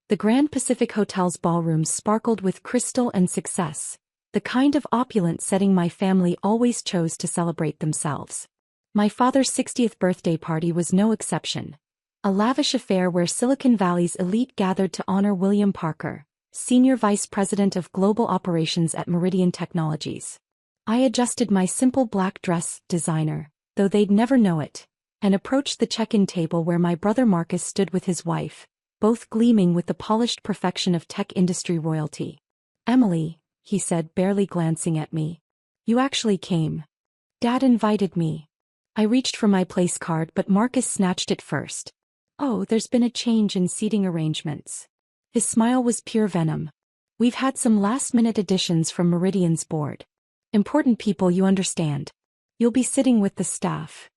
The Grand Pacific Hotel's ballrooms sparkled with crystal and success, the kind of opulent setting my family always chose to celebrate themselves. My father's 60th birthday party was no exception. A lavish affair where Silicon Valley's elite gathered to honor William Parker, Senior Vice President of Global Operations at Meridian Technologies. I adjusted my simple black dress, designer, though they'd never know it, and approached the check-in table where my brother Marcus stood with his wife, both gleaming with the polished perfection of tech industry royalty. "Emily," he said, barely glancing at me. "You actually came. Dad invited me." I reached for my place card, but Marcus snatched it first. "Oh, there's been a change in seating arrangements." His smile was pure venom. "We've had some last-minute additions from Meridian's board. Important people, you understand. You'll be sitting with the staff."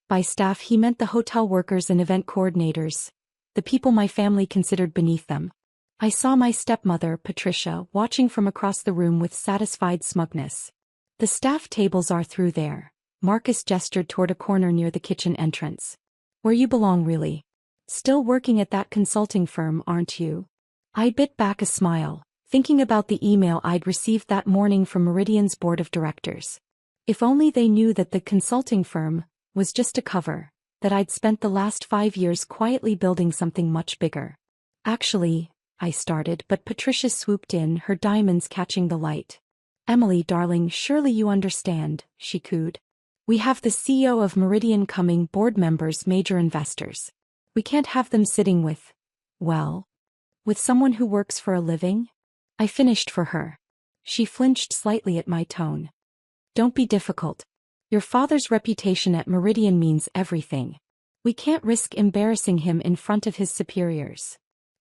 By staff he meant the hotel workers and event coordinators, the people my family considered beneath them. I saw my stepmother, Patricia, watching from across the room with satisfied smugness. "The staff tables are through there." Marcus gestured toward a corner near the kitchen entrance. "Where you belong, really. Still working at that consulting firm, aren't you?" I bit back a smile, thinking about the email I'd received that morning from Meridian's board of directors. If only they knew that the consulting firm was just a cover, that I'd spent the last 5 years quietly building something much bigger. "Actually," I started, but Patricia swooped in, her diamonds catching the light. "Emily, darling, surely you understand," she cooed. "We have the CEO of Meridian coming, board members, major investors. We can't have them sitting with someone who works for a living." I finished for her. She flinched slightly at my tone. "Don't be difficult. Your father's reputation at Meridian means everything. We can't risk embarrassing him in front of his superiors."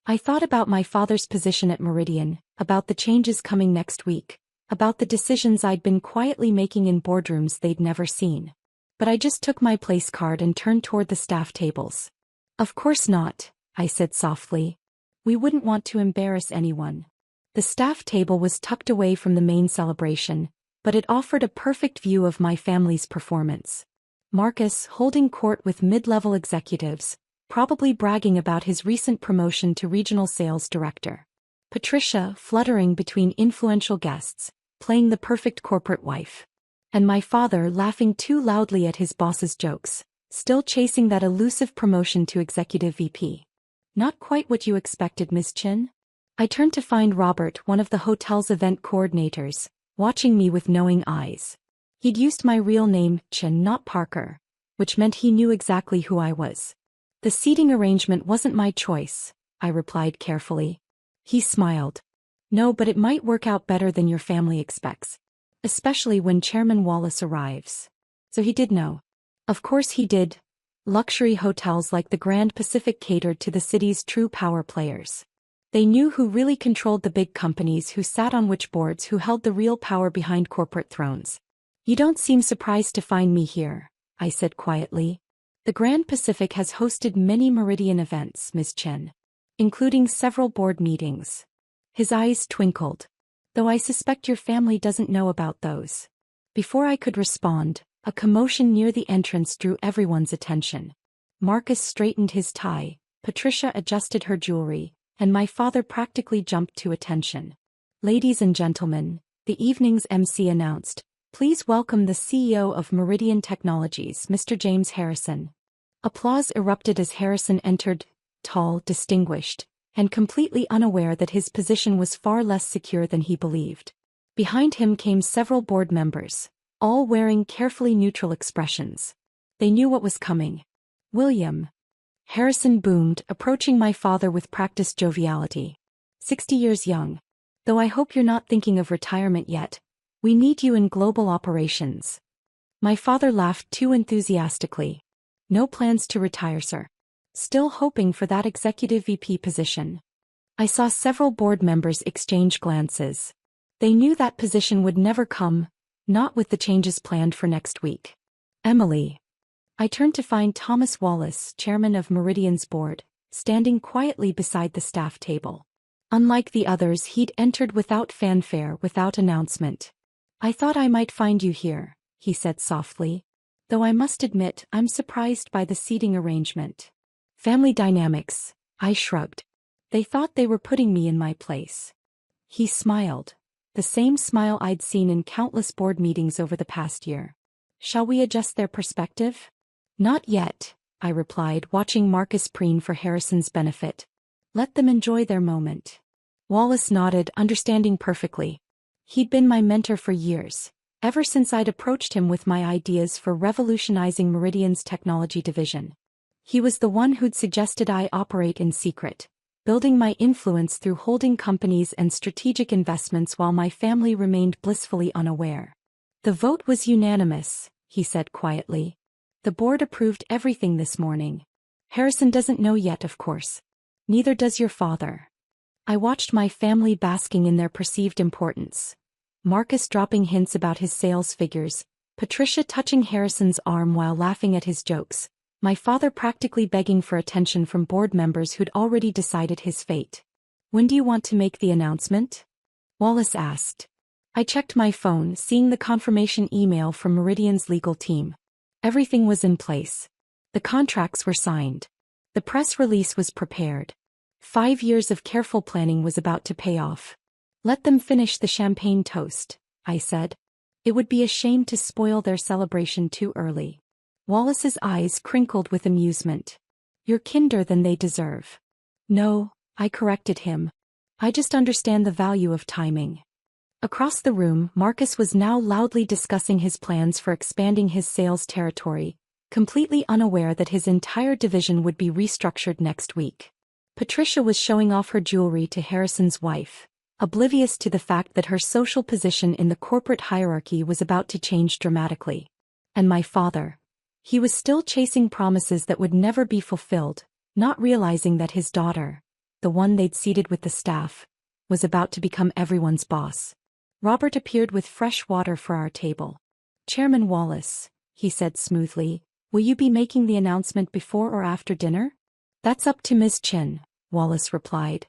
I thought about my father's position at Meridian, about the changes coming next week, about the decisions I'd been quietly making in boardrooms they'd never seen. But I just took my place card and turned toward the staff tables. "Of course not," I said softly. "We wouldn't want to embarrass anyone." The staff table was tucked away from the main celebration, but it offered a perfect view of my family's performance. Marcus holding court with mid-level executives, probably bragging about his recent promotion to regional sales director. Patricia fluttering between influential guests, playing the perfect corporate wife. And my father laughing too loudly at his boss's jokes, still chasing that elusive promotion to executive VP. "Not quite what you expected, Miss Chin?" I turned to find Robert, one of the hotel's event coordinators, watching me with knowing eyes. He'd used my real name, Chin, not Parker, which meant he knew exactly who I was. "The seating arrangement wasn't my choice," I replied carefully. He smiled. "No, but it might work out better than your family expects. Especially when Chairman Wallace arrives." So he did know. Of course he did. Luxury hotels like the Grand Pacific catered to the city's true power players. They knew who really controlled the big companies, who sat on which boards, who held the real power behind corporate thrones. "You don't seem surprised to find me here," I said quietly. "The Grand Pacific has hosted many Meridian events, Ms. Chen, including several board meetings." His eyes twinkled. "Though I suspect your family doesn't know about those." Before I could respond, a commotion near the entrance drew everyone's attention. Marcus straightened his tie, Patricia adjusted her jewelry, and my father practically jumped to attention. "Ladies and gentlemen," the evening's MC announced, "please welcome the CEO of Meridian Technologies, Mr. James Harrison." Applause erupted as Harrison entered, tall, distinguished, and completely unaware that his position was far less secure than he believed. Behind him came several board members, all wearing carefully neutral expressions. They knew what was coming. "William," Harrison boomed, approaching my father with practiced joviality. 60 years young. "Though I hope you're not thinking of retirement yet. We need you in global operations." My father laughed too enthusiastically. "No plans to retire, sir. Still hoping for that executive VP position." I saw several board members exchange glances. They knew that position would never come, not with the changes planned for next week. "Emily." I turned to find Thomas Wallace, chairman of Meridian's board, standing quietly beside the staff table. Unlike the others, he'd entered without fanfare, without announcement. "I thought I might find you here," he said softly. "Though I must admit, I'm surprised by the seating arrangement." "Family dynamics," I shrugged. They thought they were putting me in my place. He smiled. The same smile I'd seen in countless board meetings over the past year. Shall we adjust their perspective? Not yet, I replied, watching Marcus preen for Harrison's benefit. Let them enjoy their moment. Wallace nodded, understanding perfectly. He'd been my mentor for years, ever since I'd approached him with my ideas for revolutionizing Meridian's technology division. He was the one who'd suggested I operate in secret, building my influence through holding companies and strategic investments while my family remained blissfully unaware. The vote was unanimous, he said quietly. The board approved everything this morning. Harrison doesn't know yet, of course. Neither does your father. I watched my family basking in their perceived importance. Marcus dropping hints about his sales figures, Patricia touching Harrison's arm while laughing at his jokes, my father practically begging for attention from board members who'd already decided his fate. When do you want to make the announcement? Wallace asked. I checked my phone, seeing the confirmation email from Meridian's legal team. Everything was in place. The contracts were signed. The press release was prepared. 5 years of careful planning was about to pay off. Let them finish the champagne toast, I said. It would be a shame to spoil their celebration too early. Wallace's eyes crinkled with amusement. You're kinder than they deserve. No, I corrected him. I just understand the value of timing. Across the room, Marcus was now loudly discussing his plans for expanding his sales territory, completely unaware that his entire division would be restructured next week. Patricia was showing off her jewelry to Harrison's wife, oblivious to the fact that her social position in the corporate hierarchy was about to change dramatically. And my father. He was still chasing promises that would never be fulfilled, not realizing that his daughter, the one they'd seated with the staff, was about to become everyone's boss. Robert appeared with fresh water for our table. Chairman Wallace, he said smoothly, will you be making the announcement before or after dinner? That's up to Ms. Chen, Wallace replied.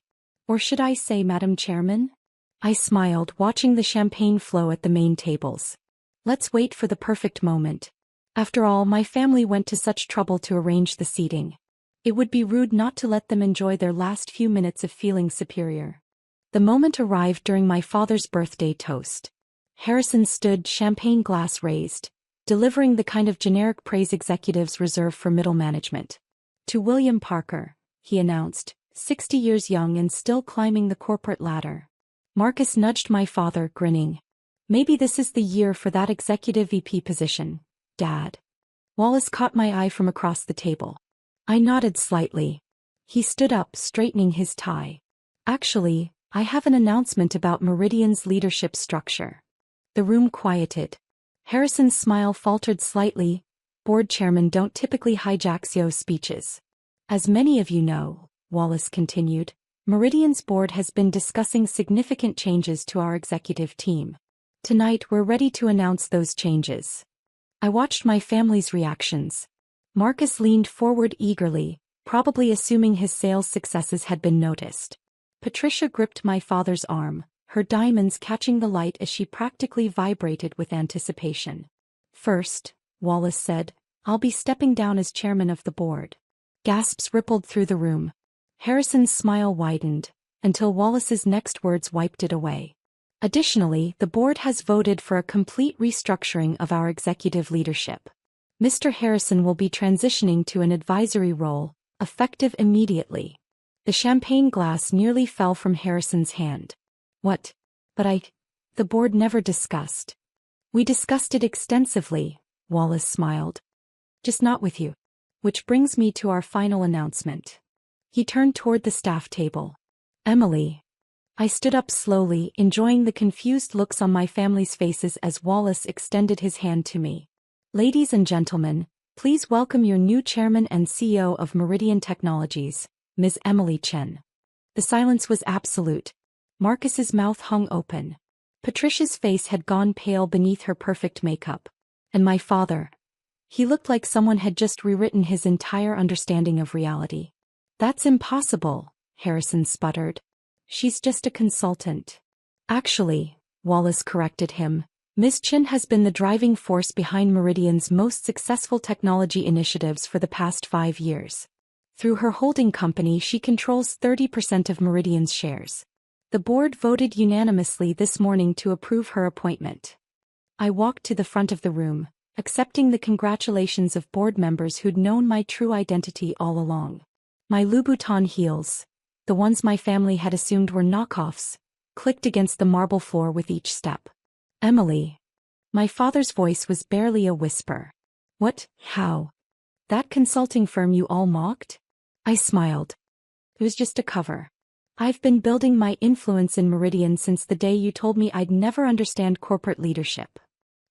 Or should I say Madam Chairman? I smiled, watching the champagne flow at the main tables. Let's wait for the perfect moment. After all, my family went to such trouble to arrange the seating. It would be rude not to let them enjoy their last few minutes of feeling superior. The moment arrived during my father's birthday toast. Harrison stood, champagne glass raised, delivering the kind of generic praise executives reserve for middle management. To William Parker, he announced, 60 years young and still climbing the corporate ladder. Marcus nudged my father, grinning. Maybe this is the year for that executive VP position, Dad. Wallace caught my eye from across the table. I nodded slightly. He stood up, straightening his tie. Actually, I have an announcement about Meridian's leadership structure. The room quieted. Harrison's smile faltered slightly. Board chairmen don't typically hijack CEO speeches. As many of you know, Wallace continued, Meridian's board has been discussing significant changes to our executive team. Tonight we're ready to announce those changes. I watched my family's reactions. Marcus leaned forward eagerly, probably assuming his sales successes had been noticed. Patricia gripped my father's arm, her diamonds catching the light as she practically vibrated with anticipation. First, Wallace said, I'll be stepping down as chairman of the board. Gasps rippled through the room. Harrison's smile widened, until Wallace's next words wiped it away. Additionally, the board has voted for a complete restructuring of our executive leadership. Mr. Harrison will be transitioning to an advisory role, effective immediately. The champagne glass nearly fell from Harrison's hand. What? But the board never discussed. We discussed it extensively, Wallace smiled. Just not with you. Which brings me to our final announcement. He turned toward the staff table. Emily. I stood up slowly, enjoying the confused looks on my family's faces as Wallace extended his hand to me. Ladies and gentlemen, please welcome your new chairman and CEO of Meridian Technologies, Ms. Emily Chen. The silence was absolute. Marcus's mouth hung open. Patricia's face had gone pale beneath her perfect makeup. And my father. He looked like someone had just rewritten his entire understanding of reality. That's impossible, Harrison sputtered. She's just a consultant. Actually, Wallace corrected him, Ms. Chen has been the driving force behind Meridian's most successful technology initiatives for the past 5 years. Through her holding company, she controls 30% of Meridian's shares. The board voted unanimously this morning to approve her appointment. I walked to the front of the room, accepting the congratulations of board members who'd known my true identity all along. My Louboutin heels, the ones my family had assumed were knockoffs, clicked against the marble floor with each step. Emily. My father's voice was barely a whisper. What? How? That consulting firm you all mocked? I smiled. It was just a cover. I've been building my influence in Meridian since the day you told me I'd never understand corporate leadership.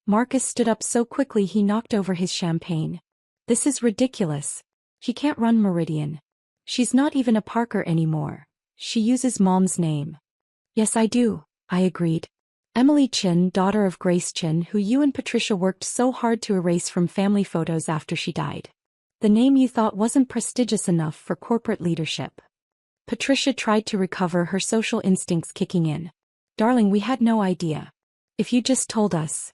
Marcus stood up so quickly he knocked over his champagne. This is ridiculous. She can't run Meridian. She's not even a Parker anymore. She uses Mom's name. Yes, I do, I agreed. Emily Chin, daughter of Grace Chin, who you and Patricia worked so hard to erase from family photos after she died. The name you thought wasn't prestigious enough for corporate leadership. Patricia tried to recover, her social instincts kicking in. Darling, we had no idea. If you just told us.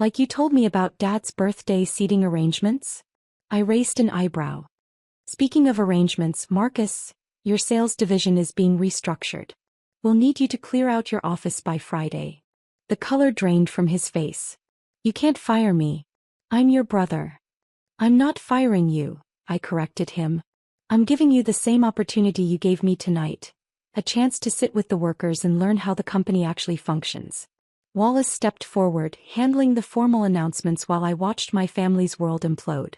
Like you told me about Dad's birthday seating arrangements? I raised an eyebrow. Speaking of arrangements, Marcus, your sales division is being restructured. We'll need you to clear out your office by Friday. The color drained from his face. You can't fire me. I'm your brother. I'm not firing you, I corrected him. I'm giving you the same opportunity you gave me tonight. A chance to sit with the workers and learn how the company actually functions. Wallace stepped forward, handling the formal announcements while I watched my family's world implode.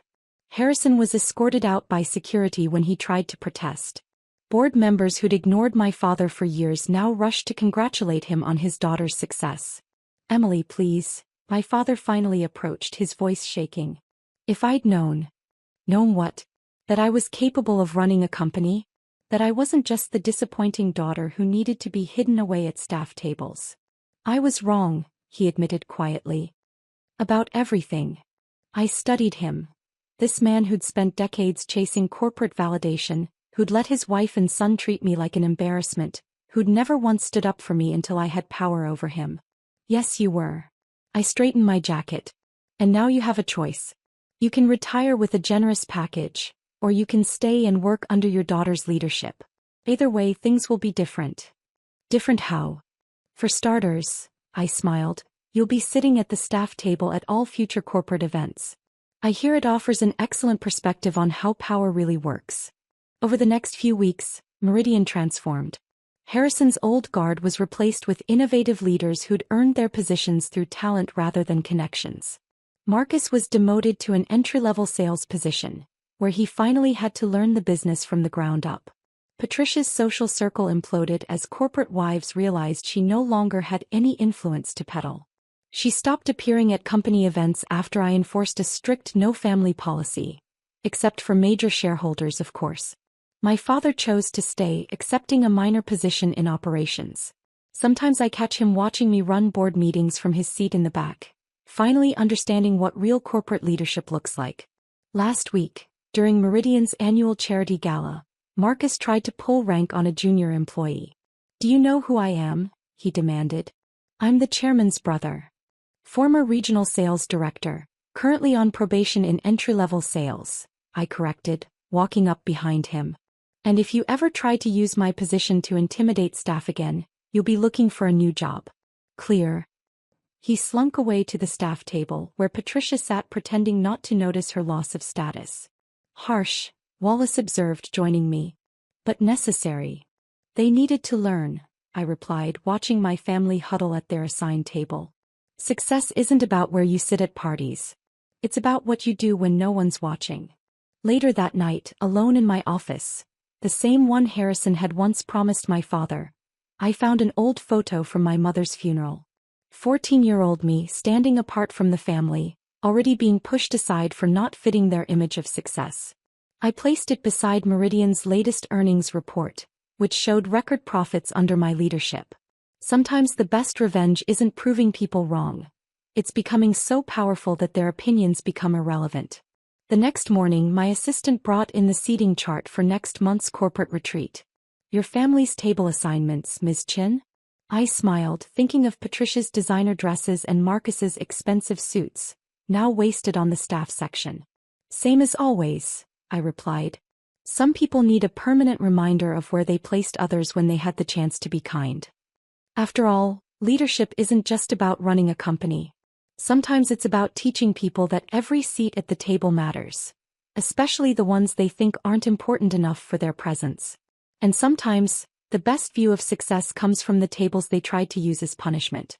Harrison was escorted out by security when he tried to protest. Board members who'd ignored my father for years now rushed to congratulate him on his daughter's success. Emily, please, my father finally approached, his voice shaking. If I'd known. Known what? That I was capable of running a company? That I wasn't just the disappointing daughter who needed to be hidden away at staff tables. I was wrong, he admitted quietly. About everything. I studied him. This man who'd spent decades chasing corporate validation, who'd let his wife and son treat me like an embarrassment, who'd never once stood up for me until I had power over him. Yes, you were. I straightened my jacket. And now you have a choice. You can retire with a generous package, or you can stay and work under your daughter's leadership. Either way, things will be different. Different how? For starters, I smiled, you'll be sitting at the staff table at all future corporate events. I hear it offers an excellent perspective on how power really works. Over the next few weeks, Meridian transformed. Harrison's old guard was replaced with innovative leaders who'd earned their positions through talent rather than connections. Marcus was demoted to an entry-level sales position, where he finally had to learn the business from the ground up. Patricia's social circle imploded as corporate wives realized she no longer had any influence to peddle. She stopped appearing at company events after I enforced a strict no-family policy. Except for major shareholders, of course. My father chose to stay, accepting a minor position in operations. Sometimes I catch him watching me run board meetings from his seat in the back, finally understanding what real corporate leadership looks like. Last week, during Meridian's annual charity gala, Marcus tried to pull rank on a junior employee. Do you know who I am? He demanded. I'm the chairman's brother. Former regional sales director, currently on probation in entry-level sales, I corrected, walking up behind him. And if you ever try to use my position to intimidate staff again, you'll be looking for a new job. Clear? He slunk away to the staff table where Patricia sat pretending not to notice her loss of status. Harsh, Wallace observed, joining me. But necessary. They needed to learn, I replied, watching my family huddle at their assigned table. Success isn't about where you sit at parties. It's about what you do when no one's watching. Later that night, alone in my office, the same one Harrison had once promised my father, I found an old photo from my mother's funeral. 14-year-old me standing apart from the family, already being pushed aside for not fitting their image of success. I placed it beside Meridian's latest earnings report, which showed record profits under my leadership. Sometimes the best revenge isn't proving people wrong. It's becoming so powerful that their opinions become irrelevant. The next morning, my assistant brought in the seating chart for next month's corporate retreat. Your family's table assignments, Ms. Chin? I smiled, thinking of Patricia's designer dresses and Marcus's expensive suits, now wasted on the staff section. Same as always, I replied. Some people need a permanent reminder of where they placed others when they had the chance to be kind. After all, leadership isn't just about running a company. Sometimes it's about teaching people that every seat at the table matters, especially the ones they think aren't important enough for their presence. And sometimes, the best view of success comes from the tables they tried to use as punishment.